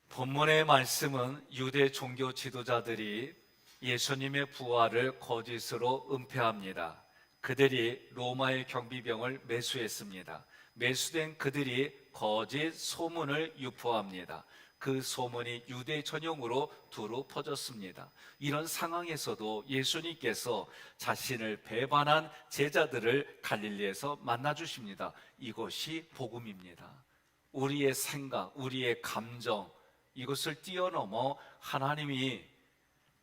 본문의 말씀은 유대 종교 지도자들이 예수님의 부활을 거짓으로 은폐합니다. 그들이 로마의 경비병을 매수했습니다. 매수된 그들이 거짓 소문을 유포합니다. 그 소문이 유대 전역으로 두루 퍼졌습니다. 이런 상황에서도 예수님께서 자신을 배반한 제자들을 갈릴리에서 만나 주십니다. 이것이 복음입니다. 우리의 생각, 우리의 감정, 이것을 뛰어넘어 하나님이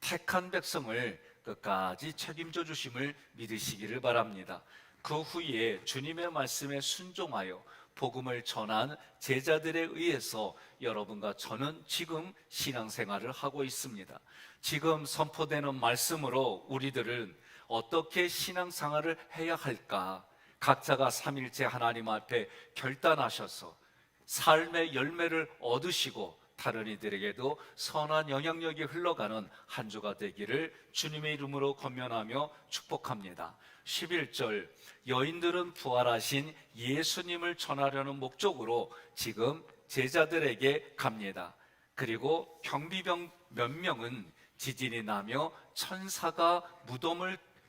택한 백성을 끝까지 책임져 주심을 믿으시기를 바랍니다. 그 후에 주님의 말씀에 순종하여 복음을 전한 제자들에 의해서 여러분과 저는 지금 신앙생활을 하고 있습니다. 지금 선포되는 말씀으로 우리들은 어떻게 신앙생활을 해야 할까? 각자가 삼일째 하나님 앞에 결단하셔서 삶의 열매를 얻으시고 다른 이들에게도 선한 영향력이 흘러가는 한 주가 되기를 주님의 이름으로 권면하며 축복합니다. 11절, 여인들은 부활하신 예수님을 전하려는 목적으로 지금 제자들에게 갑니다. 그리고 경비병 몇 명은 지진이 나며 천사가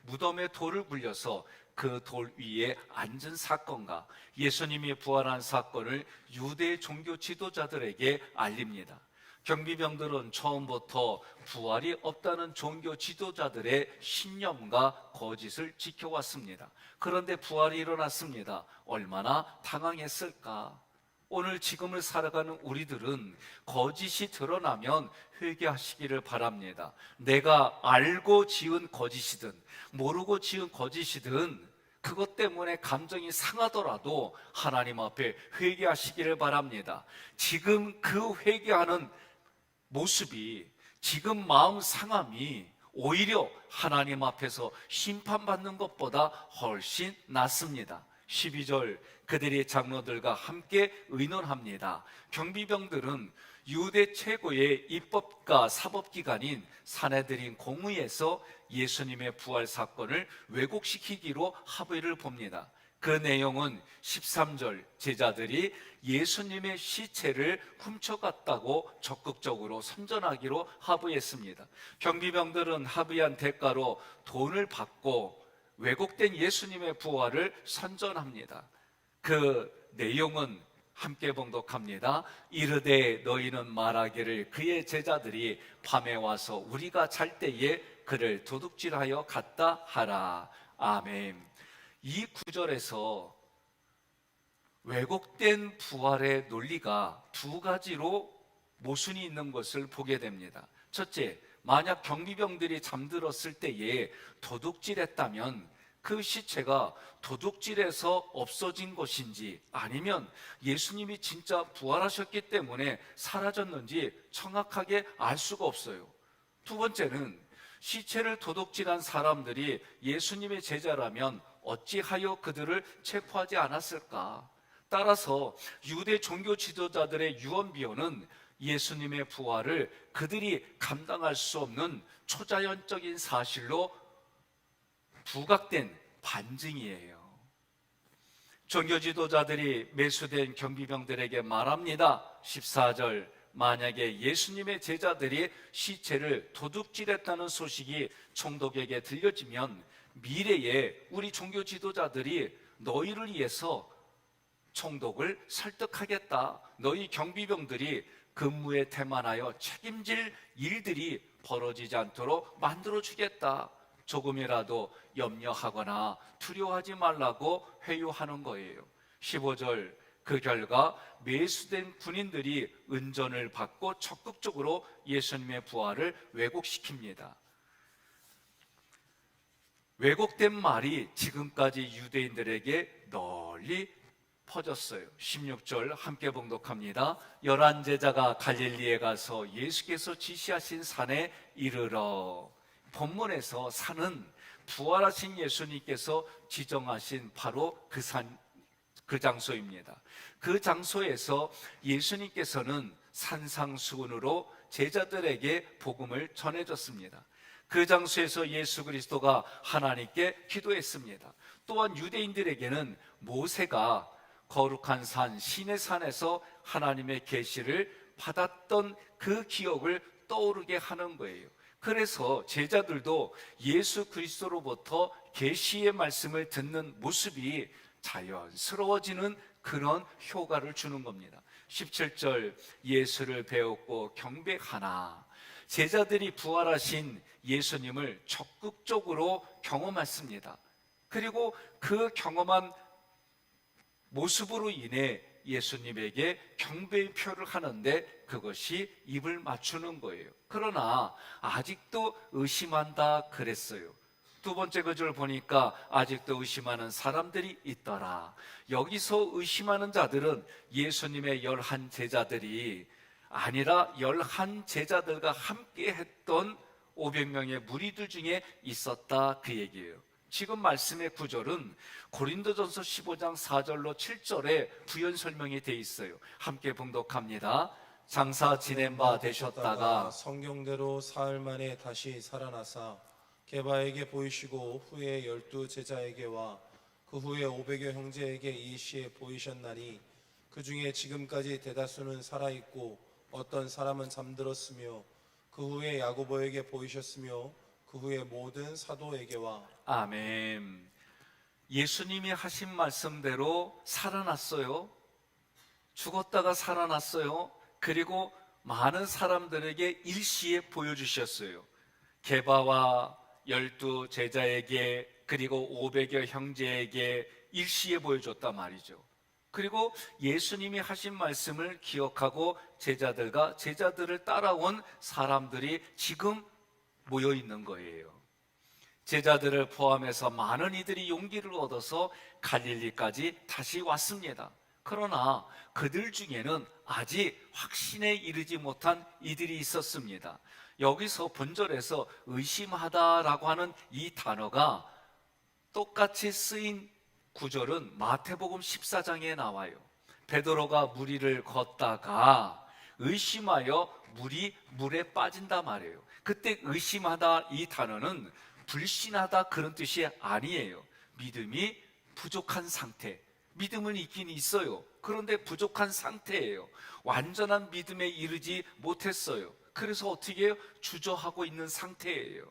무덤에 돌을 굴려서 그 돌 위에 앉은 사건과 예수님이 부활한 사건을 유대 종교 지도자들에게 알립니다. 경비병들은 처음부터 부활이 없다는 종교 지도자들의 신념과 거짓을 지켜왔습니다. 그런데 부활이 일어났습니다. 얼마나 당황했을까? 오늘 지금을 살아가는 우리들은 거짓이 드러나면 회개하시기를 바랍니다. 내가 알고 지은 거짓이든 모르고 지은 거짓이든 그것 때문에 감정이 상하더라도 하나님 앞에 회개하시기를 바랍니다. 지금 그 회개하는 모습이, 지금 마음 상함이 오히려 하나님 앞에서 심판받는 것보다 훨씬 낫습니다. 12절, 그들이 장로들과 함께 의논합니다. 경비병들은 유대 최고의 입법과 사법기관인 산헤드린 공의에서 예수님의 부활 사건을 왜곡시키기로 합의를 봅니다. 그 내용은 13절, 제자들이 예수님의 시체를 훔쳐갔다고 적극적으로 선전하기로 합의했습니다. 경비병들은 합의한 대가로 돈을 받고 왜곡된 예수님의 부활을 선전합니다. 그 내용은 함께 봉독합니다. 이르되 너희는 말하기를 그의 제자들이 밤에 와서 우리가 잘 때에 그를 도둑질하여 갔다 하라. 아멘. 이 구절에서 왜곡된 부활의 논리가 두 가지로 모순이 있는 것을 보게 됩니다. 첫째, 만약 경비병들이 잠들었을 때에 도둑질했다면 그 시체가 도둑질에서 없어진 것인지 아니면 예수님이 진짜 부활하셨기 때문에 사라졌는지 정확하게 알 수가 없어요. 두 번째는 시체를 도둑질한 사람들이 예수님의 제자라면 어찌하여 그들을 체포하지 않았을까? 따라서 유대 종교 지도자들의 유언비어는 예수님의 부활을 그들이 감당할 수 없는 초자연적인 사실로 부각된 반증이에요. 종교 지도자들이 매수된 경비병들에게 말합니다. 14절, 만약에 예수님의 제자들이 시체를 도둑질했다는 소식이 총독에게 들려지면 미래에 우리 종교 지도자들이 너희를 위해서 총독을 설득하겠다. 너희 경비병들이 근무에 태만하여 책임질 일들이 벌어지지 않도록 만들어주겠다. 조금이라도 염려하거나 두려워하지 말라고 회유하는 거예요. 15절, 그 결과 매수된 군인들이 은전을 받고 적극적으로 예수님의 부활을 왜곡시킵니다. 왜곡된 말이 지금까지 유대인들에게 널리 퍼졌어요. 16절 함께 봉독합니다. 11제자가 갈릴리에 가서 예수께서 지시하신 산에 이르러. 본문에서 산은 부활하신 예수님께서 지정하신 바로 그 장소입니다. 그 장소에서 예수님께서는 산상수훈으로 제자들에게 복음을 전해줬습니다. 그 장소에서 예수 그리스도가 하나님께 기도했습니다. 또한 유대인들에게는 모세가 거룩한 산 시내산에서 하나님의 계시를 받았던 그 기억을 떠오르게 하는 거예요. 그래서 제자들도 예수 그리스도로부터 계시의 말씀을 듣는 모습이 자연스러워지는 그런 효과를 주는 겁니다. 17절 예수를 배웠고 경배하나, 제자들이 부활하신 예수님을 적극적으로 경험했습니다. 그리고 그 경험한 모습으로 인해 예수님에게 경배의 표를 하는데 그것이 입을 맞추는 거예요. 그러나 아직도 의심한다 그랬어요. 두 번째 구절 보니까 아직도 의심하는 사람들이 있더라. 여기서 의심하는 자들은 예수님의 11 제자들이 아니라 11 제자들과 함께 했던 500명의 무리들 중에 있었다 그 얘기예요. 지금 말씀의 구절은 고린도전서 15장 4절로 7절에 부연 설명이 되어 있어요. 함께 봉독합니다. 장사 지낸 바 되셨다가 성경대로 사흘 만에 다시 살아나사 게바에게 보이시고 후에 12 제자에게와 그 후에 500여 형제에게 이 시에 보이셨나니 그 중에 지금까지 대다수는 살아있고 어떤 사람은 잠들었으며 그 후에 야고보에게 보이셨으며 그 후에 모든 사도에게와. 아멘. 예수님이 하신 말씀대로 살아났어요. 죽었다가 살아났어요. 그리고 많은 사람들에게 일시에 보여주셨어요. 게바와 12 제자에게 그리고 500여 형제에게 일시에 보여줬단 말이죠. 그리고 예수님이 하신 말씀을 기억하고 제자들과 제자들을 따라온 사람들이 지금 모여 있는 거예요. 제자들을 포함해서 많은 이들이 용기를 얻어서 갈릴리까지 다시 왔습니다. 그러나 그들 중에는 아직 확신에 이르지 못한 이들이 있었습니다. 여기서 본절에서 의심하다라고 하는 이 단어가 똑같이 쓰인 구절은 마태복음 14장에 나와요. 베드로가 무리를 걷다가 의심하여 물에 빠진다 말이에요. 그때 의심하다 이 단어는 불신하다 그런 뜻이 아니에요. 믿음이 부족한 상태. 믿음은 있긴 있어요. 그런데 부족한 상태예요. 완전한 믿음에 이르지 못했어요. 그래서 어떻게 해요? 주저하고 있는 상태예요.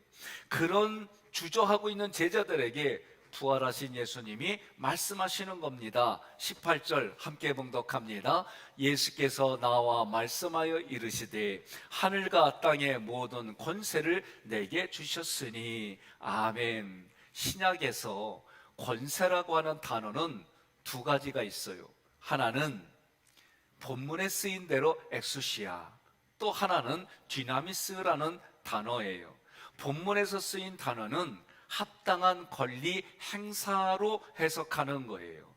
그런 주저하고 있는 제자들에게 부활하신 예수님이 말씀하시는 겁니다. 18절 함께 봉독합니다. 예수께서 나와 말씀하여 이르시되 하늘과 땅의 모든 권세를 내게 주셨으니. 아멘. 신약에서 권세라고 하는 단어는 두 가지가 있어요. 하나는 본문에 쓰인 대로 엑수시아, 또 하나는 디나미스라는 단어예요. 본문에서 쓰인 단어는 합당한 권리 행사로 해석하는 거예요.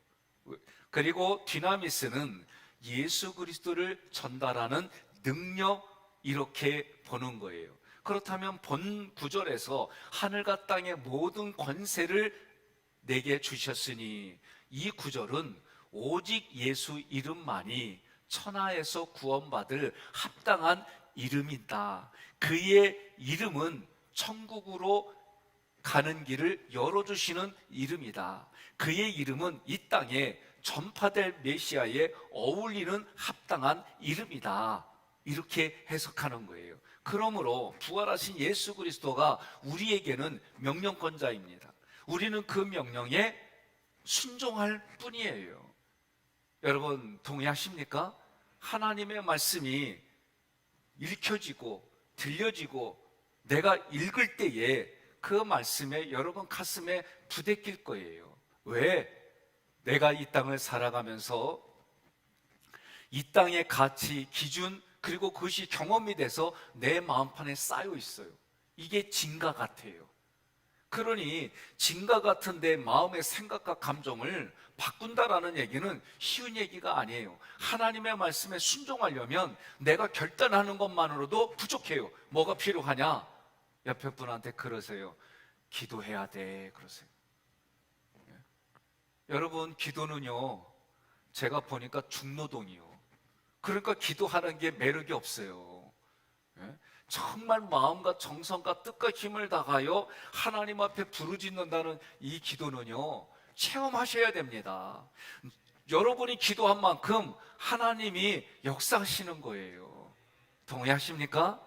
그리고 디나미스는 예수 그리스도를 전달하는 능력, 이렇게 보는 거예요. 그렇다면 본 구절에서 하늘과 땅의 모든 권세를 내게 주셨으니, 이 구절은 오직 예수 이름만이 천하에서 구원받을 합당한 이름이다. 그의 이름은 천국으로 가는 길을 열어주시는 이름이다. 그의 이름은 이 땅에 전파될 메시아에 어울리는 합당한 이름이다. 이렇게 해석하는 거예요. 그러므로 부활하신 예수 그리스도가 우리에게는 명령권자입니다. 우리는 그 명령에 순종할 뿐이에요. 여러분 동의하십니까? 하나님의 말씀이 읽혀지고 들려지고 내가 읽을 때에 그 말씀에 여러분 가슴에 부대낄 거예요. 왜? 내가 이 땅을 살아가면서 이 땅의 가치, 기준, 그리고 그것이 경험이 돼서 내 마음판에 쌓여 있어요. 이게 진가 같아요. 그러니 진가 같은 내 마음의 생각과 감정을 바꾼다라는 얘기는 쉬운 얘기가 아니에요. 하나님의 말씀에 순종하려면 내가 결단하는 것만으로도 부족해요. 뭐가 필요하냐? 옆에 분한테 그러세요. 기도해야 돼. 그러세요. 여러분 기도는요, 제가 보니까 중노동이요. 그러니까 기도하는 게 매력이 없어요. 정말 마음과 정성과 뜻과 힘을 다하여 하나님 앞에 부르짖는다는 이 기도는요, 체험하셔야 됩니다. 여러분이 기도한 만큼 하나님이 역사하시는 거예요. 동의하십니까?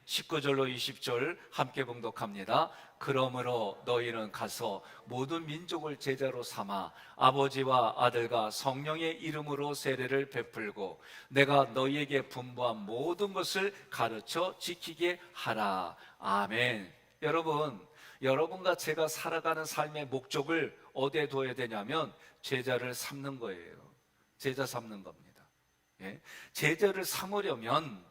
19절로 20절 함께 봉독합니다. 그러므로 너희는 가서 모든 민족을 제자로 삼아 아버지와 아들과 성령의 이름으로 세례를 베풀고 내가 너희에게 분부한 모든 것을 가르쳐 지키게 하라. 아멘. 여러분과 제가 살아가는 삶의 목적을 어디에 둬야 되냐면 제자를 삼는 거예요. 제자 삼는 겁니다. 예? 제자를 삼으려면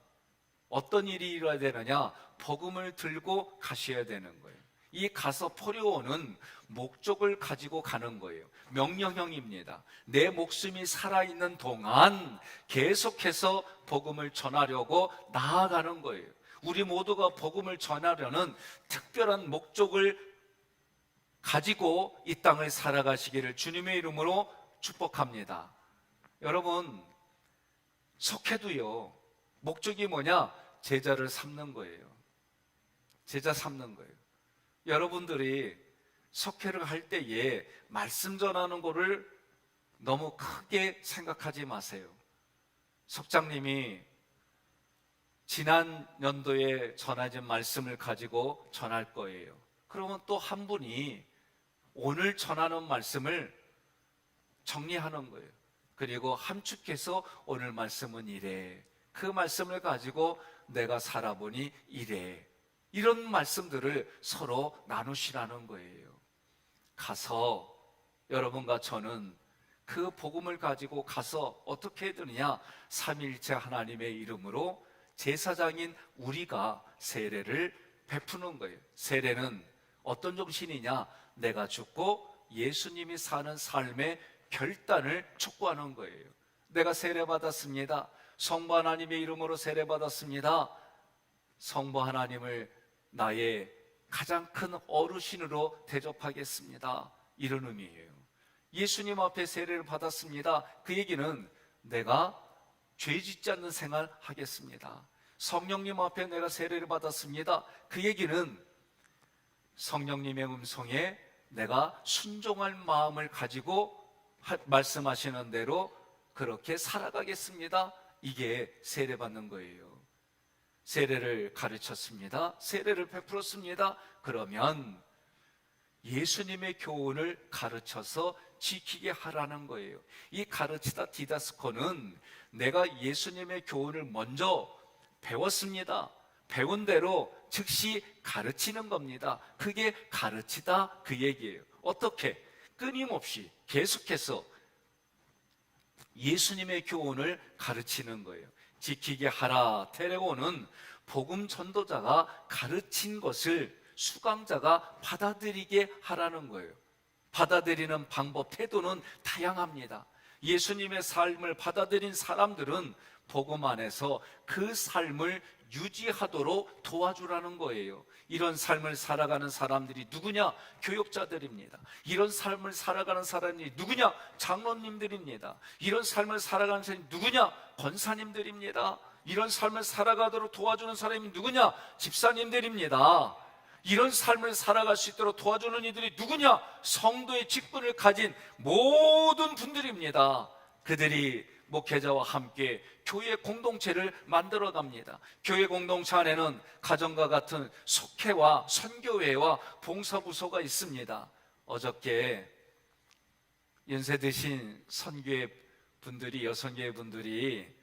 어떤 일이 일어나야 되느냐? 복음을 들고 가셔야 되는 거예요. 이 가서 포리오는 목적을 가지고 가는 거예요. 명령형입니다. 내 목숨이 살아있는 동안 계속해서 복음을 전하려고 나아가는 거예요. 우리 모두가 복음을 전하려는 특별한 목적을 가지고 이 땅을 살아가시기를 주님의 이름으로 축복합니다. 여러분, 석회도요, 목적이 뭐냐? 제자를 삼는 거예요. 제자 삼는 거예요. 여러분들이 석회를 할 때에 말씀 전하는 거를 너무 크게 생각하지 마세요. 석장님이 지난 연도에 전해진 말씀을 가지고 전할 거예요. 그러면 또 한 분이 오늘 전하는 말씀을 정리하는 거예요. 그리고 함축해서 오늘 말씀은 이래, 그 말씀을 가지고 내가 살아보니 이래, 이런 말씀들을 서로 나누시라는 거예요. 가서 여러분과 저는 그 복음을 가지고 가서 어떻게 해드느냐? 삼위일체 하나님의 이름으로 제사장인 우리가 세례를 베푸는 거예요. 세례는 어떤 정신이냐? 내가 죽고 예수님이 사는 삶의 결단을 촉구하는 거예요. 내가 세례받았습니다. 성부 하나님의 이름으로 세례받았습니다. 성부 하나님을 나의 가장 큰 어르신으로 대접하겠습니다. 이런 의미예요. 예수님 앞에 세례를 받았습니다. 그 얘기는 내가 죄 짓지 않는 생활 하겠습니다. 성령님 앞에 내가 세례를 받았습니다. 그 얘기는 성령님의 음성에 내가 순종할 마음을 가지고 말씀하시는 대로 그렇게 살아가겠습니다. 이게 세례받는 거예요. 세례를 가르쳤습니다. 세례를 베풀었습니다. 그러면 예수님의 교훈을 가르쳐서 지키게 하라는 거예요. 이 가르치다 디다스코는 내가 예수님의 교훈을 먼저 배웠습니다. 배운 대로 즉시 가르치는 겁니다. 그게 가르치다, 그 얘기예요. 어떻게? 끊임없이 계속해서 예수님의 교훈을 가르치는 거예요. 지키게 하라. 테레오는 복음 전도자가 가르친 것을 수강자가 받아들이게 하라는 거예요. 받아들이는 방법, 태도는 다양합니다. 예수님의 삶을 받아들인 사람들은 복음 안에서 그 삶을 유지하도록 도와주라는 거예요. 이런 삶을 살아가는 사람들이 누구냐? 교역자들입니다. 이런 삶을 살아가는 사람이 누구냐? 장로님들입니다. 이런 삶을 살아가는 사람이 누구냐? 권사님들입니다. 이런 삶을 살아가도록 도와주는 사람이 누구냐? 집사님들입니다. 이런 삶을 살아갈 수 있도록 도와주는 이들이 누구냐? 성도의 직분을 가진 모든 분들입니다. 그들이 목회자와 함께 교회 공동체를 만들어 갑니다. 교회 공동체 안에는 가정과 같은 속회와 선교회와 봉사부서가 있습니다. 어저께 연세 드신 선교회 분들이, 여성교회 분들이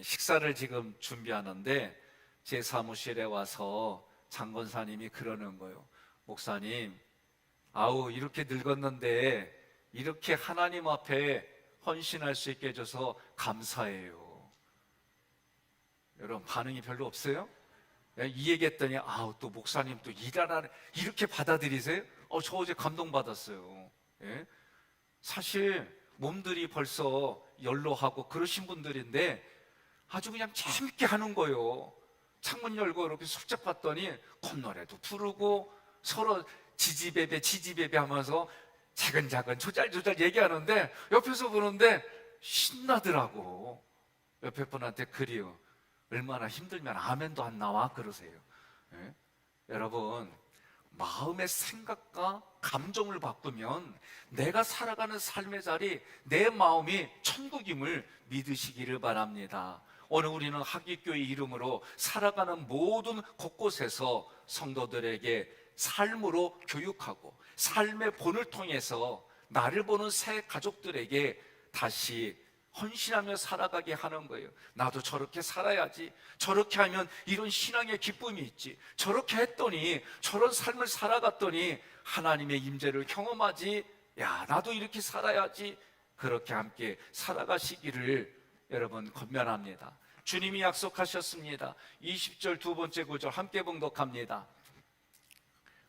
식사를 지금 준비하는데 제 사무실에 와서 장권사님이 그러는 거예요. 목사님, 아우 이렇게 늙었는데 이렇게 하나님 앞에 헌신할 수 있게 해줘서 감사해요. 여러분 반응이 별로 없어요? 이 얘기했더니 아우 또 목사님 또 일하라네, 이렇게 받아들이세요? 저 어제 감동받았어요. 예? 사실 몸들이 벌써 연로하고 그러신 분들인데 아주 그냥 재밌게 하는 거예요. 창문 열고 이렇게 슬쩍 봤더니 콧노래도 부르고 서로 지지배배 하면서 차근차근 조잘조잘 얘기하는데 옆에서 보는데 신나더라고. 옆에 분한테 그리요, 얼마나 힘들면 아멘도 안 나와 그러세요. 예? 여러분 마음의 생각과 감정을 바꾸면 내가 살아가는 삶의 자리, 내 마음이 천국임을 믿으시기를 바랍니다. 오늘 우리는 하기교회 이름으로 살아가는 모든 곳곳에서 성도들에게 삶으로 교육하고 삶의 본을 통해서 나를 보는 새 가족들에게 다시 헌신하며 살아가게 하는 거예요. 나도 저렇게 살아야지. 저렇게 하면 이런 신앙의 기쁨이 있지. 저렇게 했더니, 저런 삶을 살아갔더니 하나님의 임재를 경험하지. 야, 나도 이렇게 살아야지. 그렇게 함께 살아가시기를 여러분 권면합니다. 주님이 약속하셨습니다. 20절 두 번째 구절 함께 봉독합니다.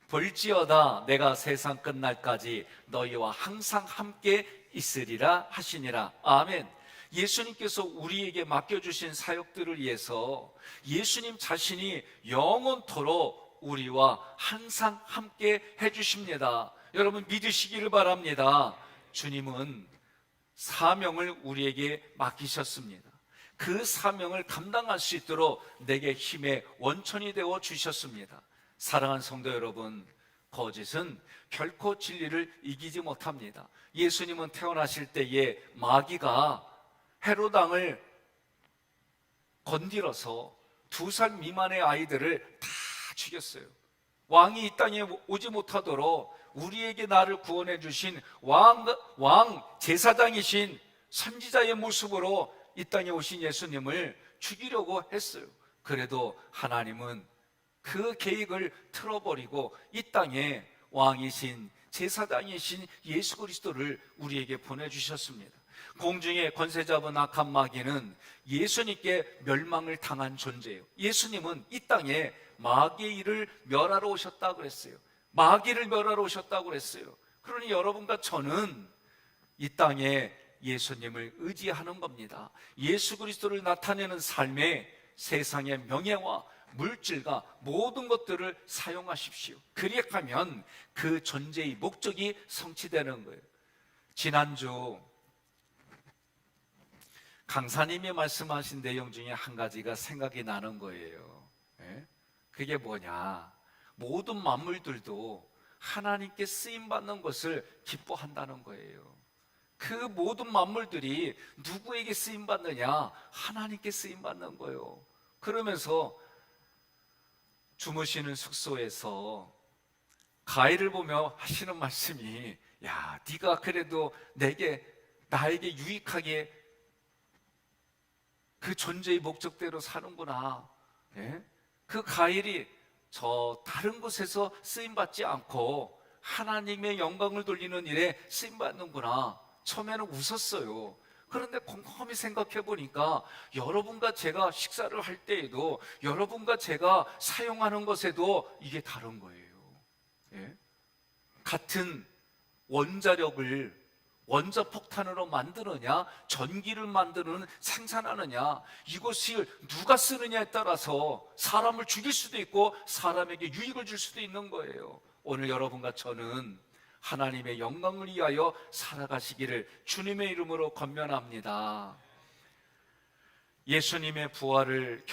볼지어다 내가 세상 끝날까지 너희와 항상 함께 있으리라 하시니라. 아멘. 예수님께서 우리에게 맡겨주신 사역들을 위해서 예수님 자신이 영원토록 우리와 항상 함께 해주십니다. 여러분 믿으시기를 바랍니다. 주님은 사명을 우리에게 맡기셨습니다. 그 사명을 감당할 수 있도록 내게 힘의 원천이 되어 주셨습니다. 사랑하는 성도 여러분, 거짓은 결코 진리를 이기지 못합니다. 예수님은 태어나실 때에 마귀가 헤롯 왕을 건드려서 2살 미만의 아이들을 다 죽였어요. 왕이 이 땅에 오지 못하도록 우리에게 나를 구원해 주신 왕 제사장이신 선지자의 모습으로 이 땅에 오신 예수님을 죽이려고 했어요. 그래도 하나님은 그 계획을 틀어버리고 이 땅에 왕이신 제사장이신 예수 그리스도를 우리에게 보내주셨습니다. 공중의 권세 잡은 악한 마귀는 예수님께 멸망을 당한 존재예요. 예수님은 이 땅에 마귀의 일을 멸하러 오셨다고 그랬어요. 마귀를 멸하러 오셨다고 그랬어요. 그러니 여러분과 저는 이 땅에 예수님을 의지하는 겁니다. 예수 그리스도를 나타내는 삶에 세상의 명예와 물질과 모든 것들을 사용하십시오. 그리하면 그 존재의 목적이 성취되는 거예요. 지난주 강사님이 말씀하신 내용 중에 한 가지가 생각이 나는 거예요. 그게 뭐냐? 모든 만물들도 하나님께 쓰임받는 것을 기뻐한다는 거예요. 그 모든 만물들이 누구에게 쓰임받느냐? 하나님께 쓰임받는 거예요. 그러면서 주무시는 숙소에서 가해를 보며 하시는 말씀이, 야, 네가 그래도 나에게 유익하게 그 존재의 목적대로 사는구나. 그 가일이 저 다른 곳에서 쓰임받지 않고 하나님의 영광을 돌리는 일에 쓰임받는구나. 처음에는 웃었어요. 그런데 곰곰이 생각해 보니까 여러분과 제가 식사를 할 때에도 여러분과 제가 사용하는 것에도 이게 다른 거예요. 같은 원자력을 원자폭탄으로 만드느냐, 전기를 만드는 생산하느냐, 이것을 누가 쓰느냐에 따라서 사람을 죽일 수도 있고 사람에게 유익을 줄 수도 있는 거예요. 오늘 여러분과 저는 하나님의 영광을 위하여 살아가시기를 주님의 이름으로 권면합니다. 예수님의 부활을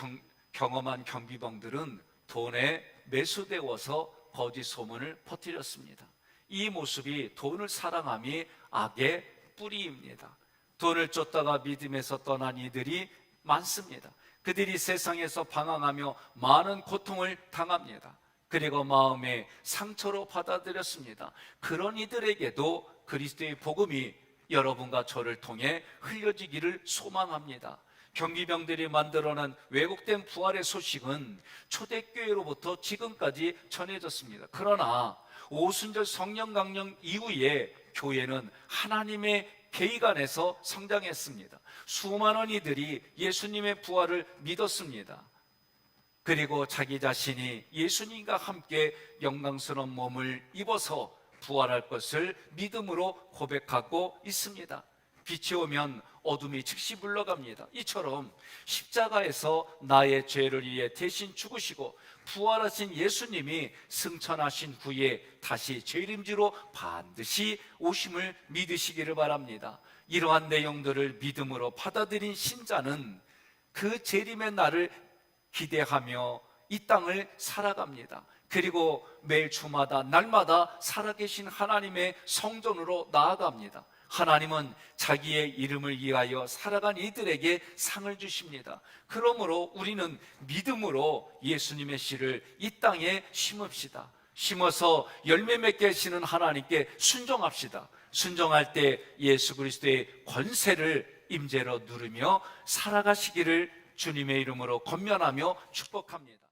경험한 경비병들은 돈에 매수되어서 거짓 소문을 퍼뜨렸습니다. 이 모습이 돈을 사랑함이 악의 뿌리입니다. 돈을 쫓다가 믿음에서 떠난 이들이 많습니다. 그들이 세상에서 방황하며 많은 고통을 당합니다. 그리고 마음의 상처로 받아들였습니다. 그런 이들에게도 그리스도의 복음이 여러분과 저를 통해 흘려지기를 소망합니다. 경비병들이 만들어낸 왜곡된 부활의 소식은 초대교회로부터 지금까지 전해졌습니다. 그러나 오순절 성령 강령 이후에 교회는 하나님의 계획 안에서 성장했습니다. 수많은 이들이 예수님의 부활을 믿었습니다. 그리고 자기 자신이 예수님과 함께 영광스러운 몸을 입어서 부활할 것을 믿음으로 고백하고 있습니다. 빛이 오면 어둠이 즉시 물러갑니다. 이처럼 십자가에서 나의 죄를 위해 대신 죽으시고 부활하신 예수님이 승천하신 후에 다시 재림지로 반드시 오심을 믿으시기를 바랍니다. 이러한 내용들을 믿음으로 받아들인 신자는 그 재림의 날을 기대하며 이 땅을 살아갑니다. 그리고 매일 주마다 날마다 살아계신 하나님의 성전으로 나아갑니다. 하나님은 자기의 이름을 위하여 살아간 이들에게 상을 주십니다. 그러므로 우리는 믿음으로 예수님의 씨를 이 땅에 심읍시다. 심어서 열매 맺게 하시는 하나님께 순종합시다. 순종할 때 예수 그리스도의 권세를 임재로 누르며 살아가시기를 주님의 이름으로 권면하며 축복합니다.